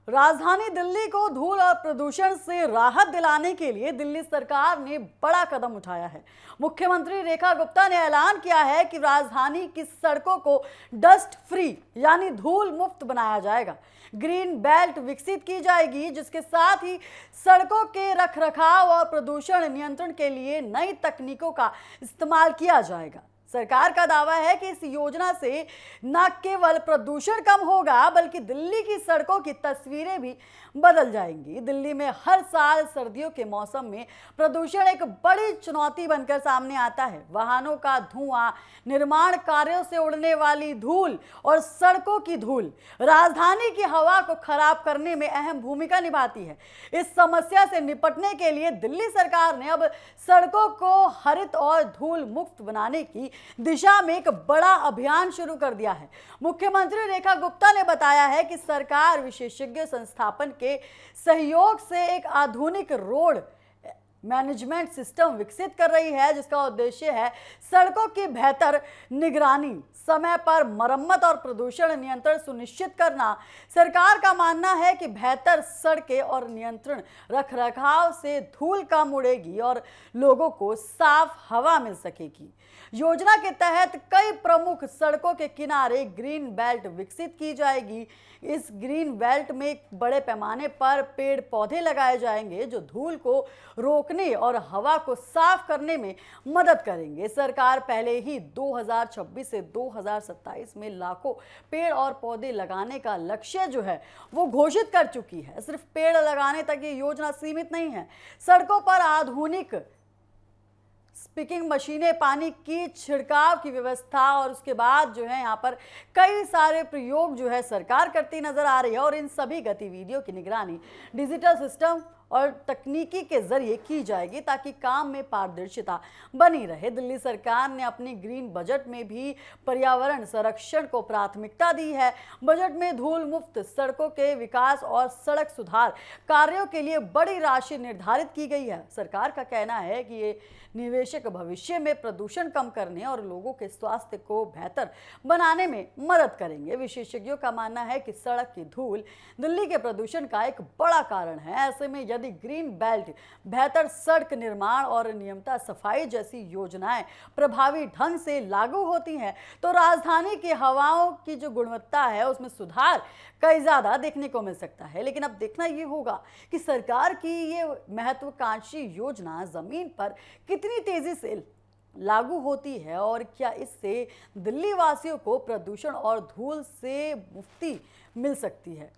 राजधानी दिल्ली को धूल और प्रदूषण से राहत दिलाने के लिए दिल्ली सरकार ने बड़ा कदम उठाया है। मुख्यमंत्री रेखा गुप्ता ने ऐलान किया है कि राजधानी की सड़कों को डस्ट फ्री यानी धूल मुक्त बनाया जाएगा। ग्रीन बेल्ट विकसित की जाएगी, जिसके साथ ही सड़कों के रखरखाव और प्रदूषण नियंत्रण के लिए नई तकनीकों का इस्तेमाल किया जाएगा। सरकार का दावा है कि इस योजना से न केवल प्रदूषण कम होगा, बल्कि दिल्ली की सड़कों की तस्वीरें भी बदल जाएंगी। दिल्ली में हर साल सर्दियों के मौसम में प्रदूषण एक बड़ी चुनौती बनकर सामने आता है। वाहनों का धुआं, निर्माण कार्यों से उड़ने वाली धूल और सड़कों की धूल राजधानी की हवा को खराब करने में अहम भूमिका निभाती है। इस समस्या से निपटने के लिए दिल्ली सरकार ने अब सड़कों को हरित और धूल मुक्त बनाने की दिशा में एक बड़ा अभियान शुरू कर दिया है। मुख्यमंत्री रेखा गुप्ता ने बताया है कि सरकार विशेषज्ञ संस्थापन के सहयोग से एक आधुनिक रोड मैनेजमेंट सिस्टम विकसित कर रही है, जिसका उद्देश्य है सड़कों की बेहतर निगरानी, समय पर मरम्मत और प्रदूषण नियंत्रण सुनिश्चित करना। सरकार का मानना है कि बेहतर सड़कें और नियंत्रण रखरखाव से धूल कम उड़ेगी और लोगों को साफ हवा मिल सकेगी। योजना के तहत कई प्रमुख सड़कों के किनारे ग्रीन बेल्ट विकसित की जाएगी। इस ग्रीन बेल्ट में बड़े पैमाने पर पेड़ पौधे लगाए जाएंगे, जो धूल को रोकने और हवा को साफ करने में मदद करेंगे। सरकार पहले ही 2026 से 2027 में लाखों पेड़ और पौधे लगाने का लक्ष्य जो है वो घोषित कर चुकी है। सिर्फ पेड़ लगाने तक ये योजना सीमित नहीं है। सड़कों पर आधुनिक स्पीकिंग मशीनें, पानी की छिड़काव की व्यवस्था और उसके बाद जो है यहाँ पर कई सारे प्रयोग जो है सरकार करती नजर आ रही है। और इन सभी गतिविधियों की निगरानी डिजिटल सिस्टम और तकनीकी के जरिए की जाएगी, ताकि काम में पारदर्शिता बनी रहे। दिल्ली सरकार ने अपनी ग्रीन बजट में भी पर्यावरण संरक्षण को प्राथमिकता दी है। बजट में धूल मुक्त सड़कों के विकास और सड़क सुधार कार्यों के लिए बड़ी राशि निर्धारित की गई है। सरकार का कहना है कि ये निवेशक भविष्य में प्रदूषण कम करने और लोगों के स्वास्थ्य को बेहतर बनाने में मदद करेंगे। विशेषज्ञों का मानना है कि सड़क की धूल दिल्ली के प्रदूषण का एक बड़ा कारण है। ऐसे में यदि ग्रीन बेल्ट, बेहतर सड़क निर्माण और नियमित सफाई जैसी योजनाएं प्रभावी ढंग से लागू होती हैं, तो राजधानी की हवाओं की जो गुणवत्ता है उसमें सुधार कई ज्यादा देखने को मिल सकता है। लेकिन अब देखना ये होगा कि सरकार की ये महत्वाकांक्षी योजना जमीन पर कितनी तेजी से लागू होती है और क्या इससे दिल्ली वासियों को प्रदूषण और धूल से मुक्ति मिल सकती है।